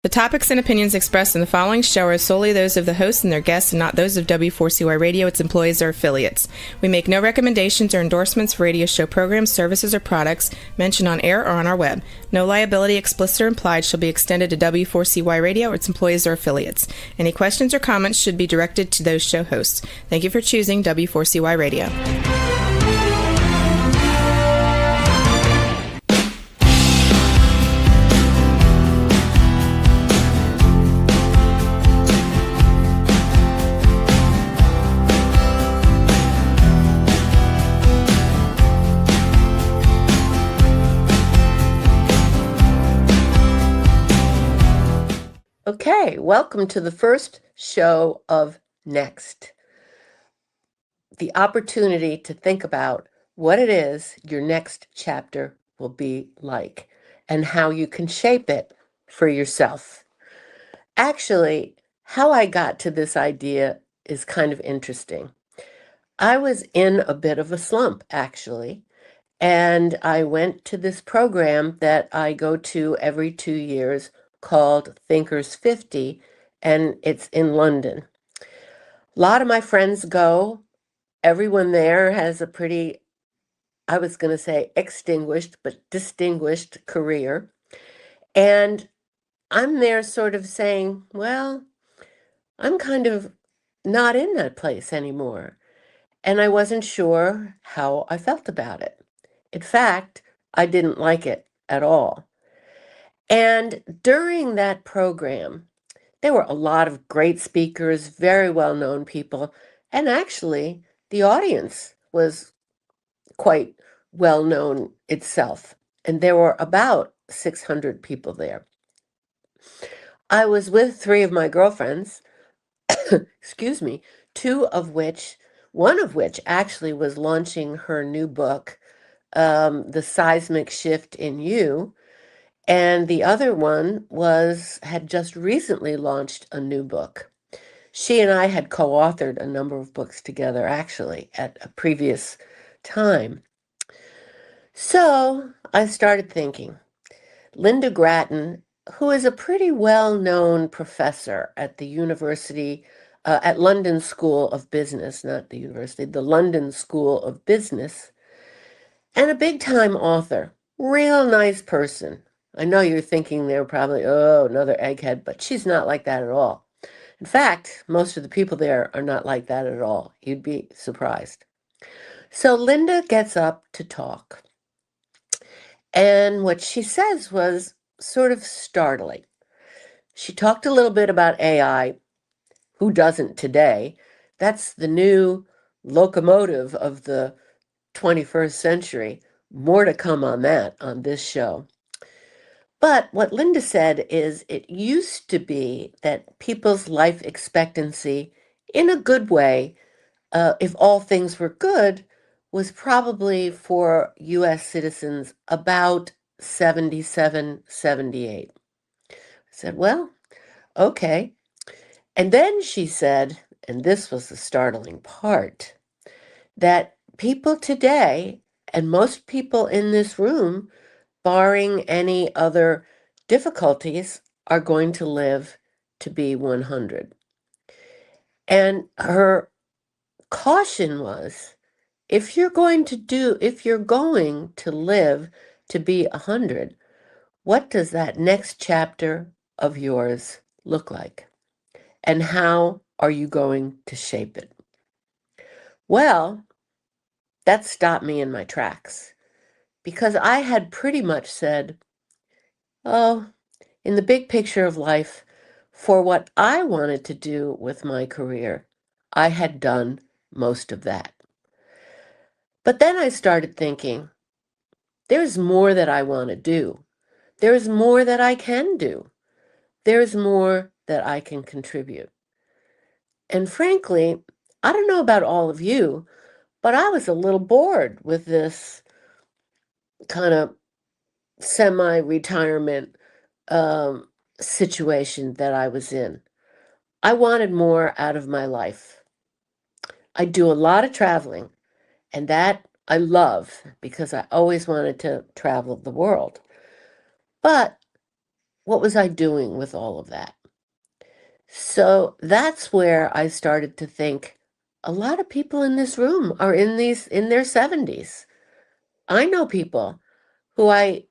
The topics and opinions expressed in the following show are solely those of the host and their guests and not those of W4CY Radio, its employees, or affiliates. We make no recommendations or endorsements for radio show programs, services, or products mentioned on air or on our web. No liability, explicit or implied, shall be extended to W4CY Radio or its employees or affiliates. Any questions or comments should be directed to those show hosts. Thank you for choosing W4CY Radio. Okay, welcome to the first show of Next. The opportunity to think about what it is your next chapter will be like and how you can shape it for yourself. Actually, how I got to this idea is kind of interesting. I was in a bit of a slump, actually, and I went to this program that I go to every 2 years called Thinkers 50, and it's in London. A lot of my friends go. Everyone there has a pretty, I was going to say extinguished, but distinguished career. And I'm there sort of saying, well, I'm kind of not in that place anymore. And I wasn't sure how I felt about it. In fact, I didn't like it at all. And during that program, there were a lot of great speakers, very well-known people, and actually the audience was quite well-known itself. And there were about 600 people there. I was with 3 of my girlfriends, excuse me, one of which actually was launching her new book, The Seismic Shift in You. And the other one had just recently launched a new book. She and I had co-authored a number of books together, actually, at a previous time. So I started thinking, Linda Gratton, who is a pretty well-known professor at the university, at London School of Business, not the university, the London School of Business, and a big-time author, real nice person. I know you're thinking they're probably, oh, another egghead, but she's not like that at all. In fact, most of the people there are not like that at all. You'd be surprised. So Linda gets up to talk. And what she says was sort of startling. She talked a little bit about AI. Who doesn't today? That's the new locomotive of the 21st century. More to come on that on this show. But what Linda said is it used to be that people's life expectancy, in a good way, if all things were good, was probably for U.S. citizens about 77, 78. I said, well, okay. And then she said, and this was the startling part, that people today, and most people in this room, barring any other difficulties, are going to live to be 100. And her caution was, if you're going to live to be 100, what does that next chapter of yours look like? And how are you going to shape it? Well, that stopped me in my tracks. Because I had pretty much said, oh, in the big picture of life, for what I wanted to do with my career, I had done most of that. But then I started thinking, there's more that I want to do. There's more that I can do. There's more that I can contribute. And frankly, I don't know about all of you, but I was a little bored with this kind of semi-retirement situation that I was in. I wanted more out of my life. I do a lot of traveling, and that I love because I always wanted to travel the world. But what was I doing with all of that? So that's where I started to think a lot of people in this room are in their 70s. I know people who I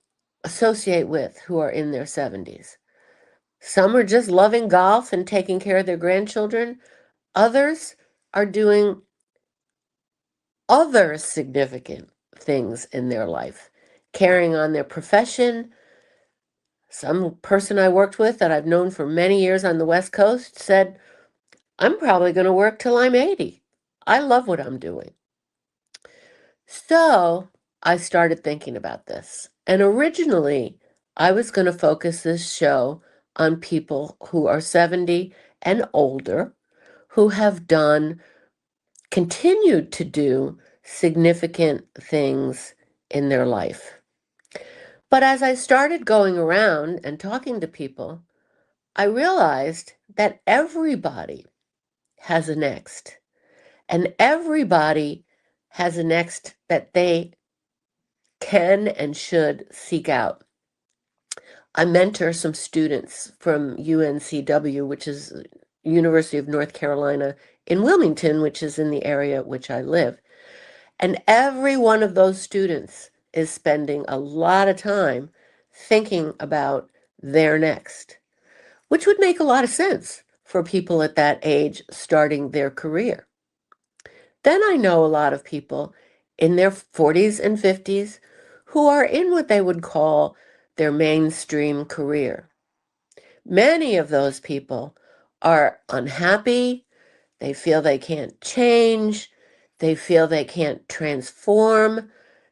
associate with who are in their 70s. Some are just loving golf and taking care of their grandchildren. Others are doing other significant things in their life, carrying on their profession. Some person I worked with that I've known for many years on the West Coast said, I'm probably going to work till I'm 80. I love what I'm doing. So I started thinking about this. And originally, I was going to focus this show on people who are 70 and older, who have continued to do significant things in their life. But as I started going around and talking to people, I realized that everybody has a next, and everybody has a next that they can and should seek out. I mentor some students from UNCW, which is University of North Carolina in Wilmington, which is in the area which I live. And every one of those students is spending a lot of time thinking about their next, which would make a lot of sense for people at that age starting their career. Then I know a lot of people in their 40s and 50s who are in what they would call their mainstream career. Many of those people are unhappy. They feel they can't change. They feel they can't transform.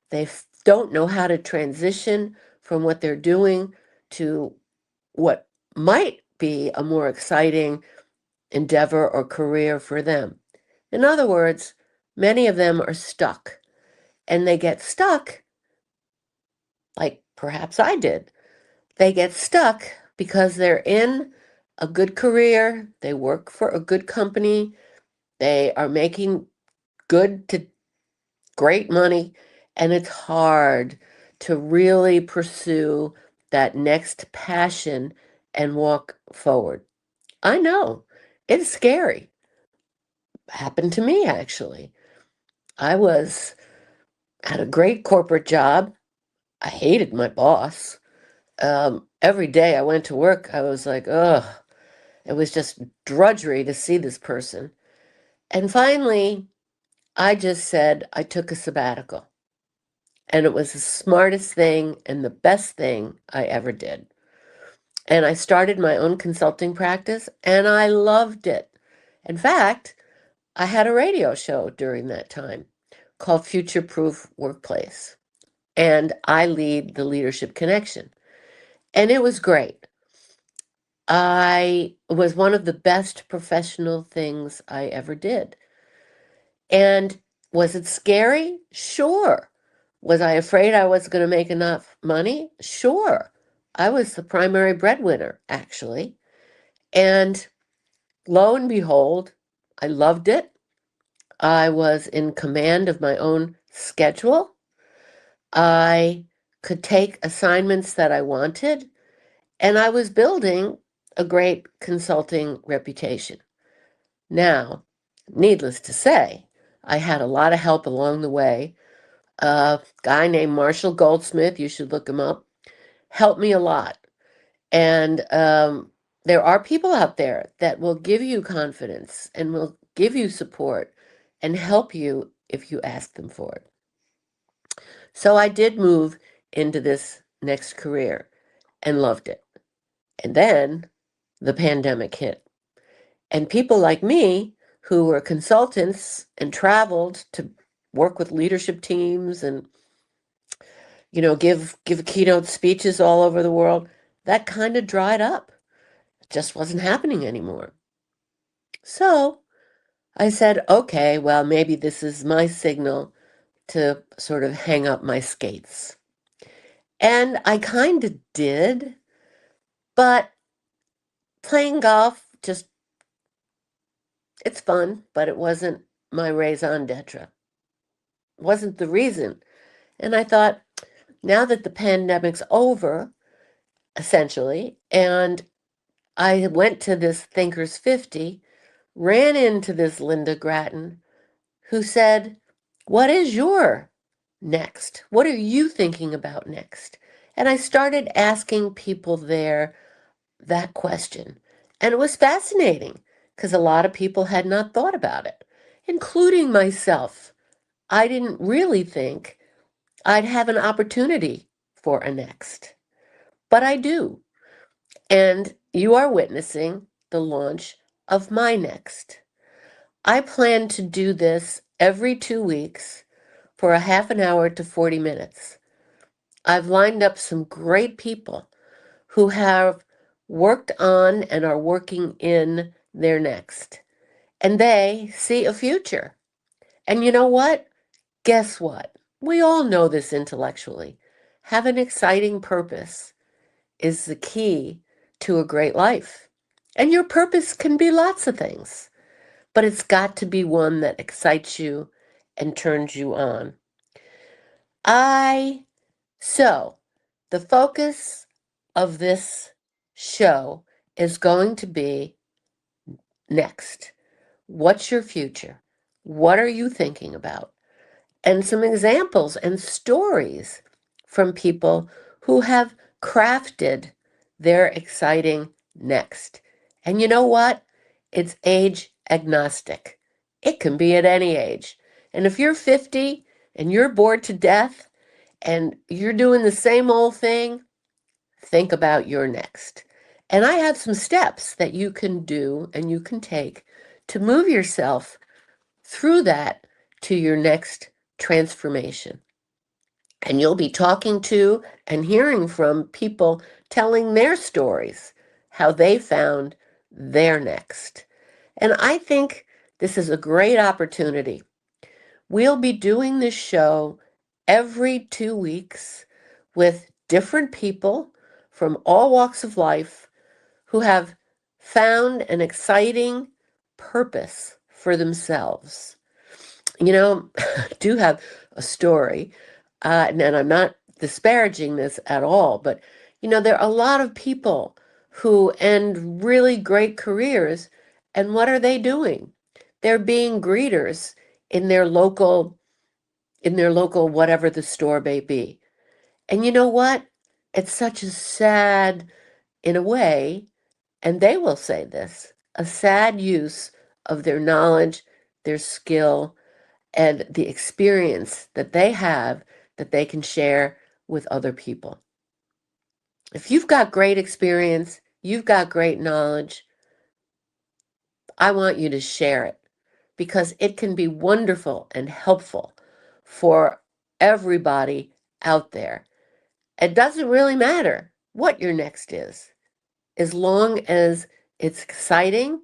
They don't know how to transition from what they're doing to what might be a more exciting endeavor or career for them. In other words, many of them are stuck, and they get stuck like perhaps I did. They get stuck because they're in a good career, they work for a good company, they are making good to great money, and it's hard to really pursue that next passion and walk forward. I know it's scary. Happened to me, actually. I was at a great corporate job. I hated my boss. Every day I went to work, I was like, ugh, it was just drudgery to see this person. And finally, I just said I took a sabbatical. And it was the smartest thing and the best thing I ever did. And I started my own consulting practice, and I loved it. In fact, I had a radio show during that time called Future Proof Workplace. And I lead the Leadership Connection. And it was great. I was one of the best professional things I ever did. And was it scary? Sure. Was I afraid I was going to make enough money? Sure. I was the primary breadwinner, actually. And lo and behold, I loved it. I was in command of my own schedule. I could take assignments that I wanted, and I was building a great consulting reputation. Now, needless to say, I had a lot of help along the way. A guy named Marshall Goldsmith, you should look him up, helped me a lot. And there are people out there that will give you confidence and will give you support and help you if you ask them for it. So I did move into this next career and loved it. And then the pandemic hit. And people like me who were consultants and traveled to work with leadership teams and give keynote speeches all over the world, that kind of dried up. It just wasn't happening anymore. So I said, okay, well, maybe this is my signal to sort of hang up my skates. And I kind of did, but playing golf it's fun, but it wasn't my raison d'etre. It wasn't the reason. And I thought, now that the pandemic's over, essentially. And I went to this Thinkers 50, ran into this Linda Grattan, who said, "What is your next? What are you thinking about next?" And I started asking people there that question. And it was fascinating because a lot of people had not thought about it, including myself. I didn't really think I'd have an opportunity for a next, but I do. And you are witnessing the launch of my next. I plan to do this every 2 weeks for a half an hour to 40 minutes. I've lined up some great people who have worked on and are working in their next. And they see a future. And you know what? Guess what? We all know this intellectually. Have an exciting purpose is the key to a great life. And your purpose can be lots of things, but it's got to be one that excites you and turns you on. So the focus of this show is going to be next. What's your future? What are you thinking about? And some examples and stories from people who have crafted their exciting next. And you know what? It's age agnostic. It can be at any age. And if you're 50 and you're bored to death and you're doing the same old thing, think about your next. And I have some steps that you can do and you can take to move yourself through that to your next transformation. And you'll be talking to and hearing from people telling their stories, how they found their next. And I think this is a great opportunity. We'll be doing this show every 2 weeks with different people from all walks of life who have found an exciting purpose for themselves. You know, I do have a story, and I'm not disparaging this at all, but there are a lot of people who end really great careers, and what are they doing? They're being greeters in their local whatever the store may be. And you know what? It's such a sad, in a way, and they will say this, a sad use of their knowledge, their skill, and the experience that they have that they can share with other people. If you've got great experience, you've got great knowledge, I want you to share it because it can be wonderful and helpful for everybody out there. It doesn't really matter what your next is, as long as it's exciting,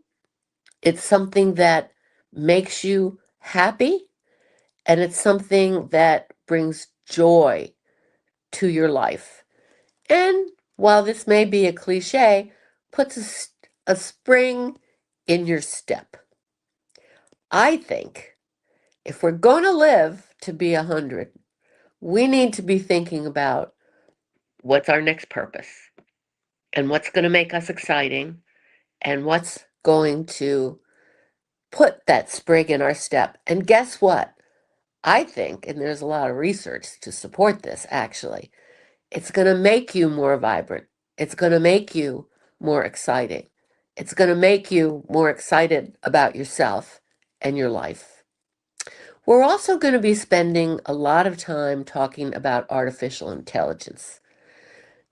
it's something that makes you happy, and it's something that brings joy to your life. And while this may be a cliche, puts a spring in your step. I think if we're going to live to be 100, we need to be thinking about what's our next purpose and what's going to make us exciting and what's going to put that spring in our step. And guess what? I think, and there's a lot of research to support this actually, it's going to make you more vibrant. It's going to make you more exciting. It's going to make you more excited about yourself and your life. We're also going to be spending a lot of time talking about artificial intelligence.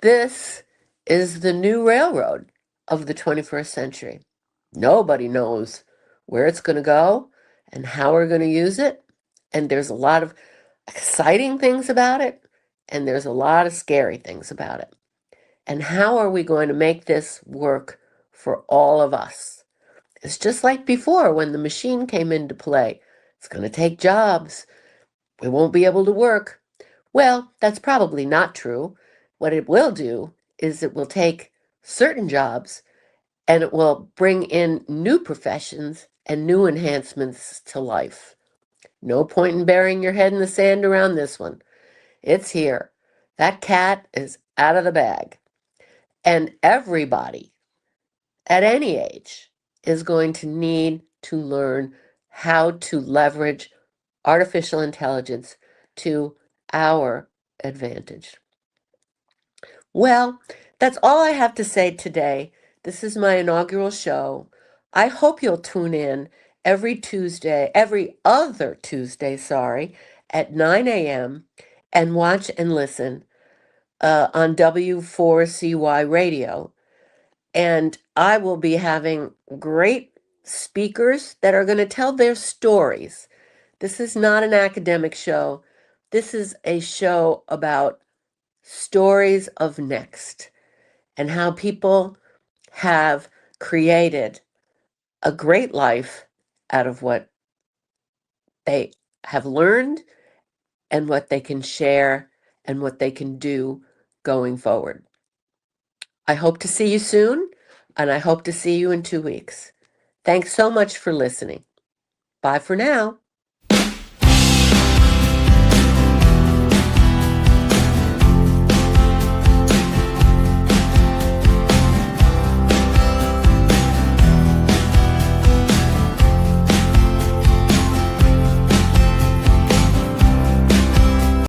This is the new railroad of the 21st century. Nobody knows where it's going to go and how we're going to use it. And there's a lot of exciting things about it, and there's a lot of scary things about it. And how are we going to make this work for all of us? It's just like before when the machine came into play. It's going to take jobs. We won't be able to work. Well, that's probably not true. What it will do is it will take certain jobs and it will bring in new professions and new enhancements to life. No point in burying your head in the sand around this one. It's here. That cat is out of the bag. And everybody at any age is going to need to learn how to leverage artificial intelligence to our advantage. Well, that's all I have to say today. This is my inaugural show. I hope you'll tune in every other Tuesday, sorry, at 9 a.m. and watch and listen on W4CY Radio. And I will be having great speakers that are going to tell their stories. This is not an academic show. This is a show about stories of next and how people have created a great life out of what they have learned and what they can share and what they can do going forward. I hope to see you soon, and I hope to see you in 2 weeks. Thanks so much for listening. Bye for now.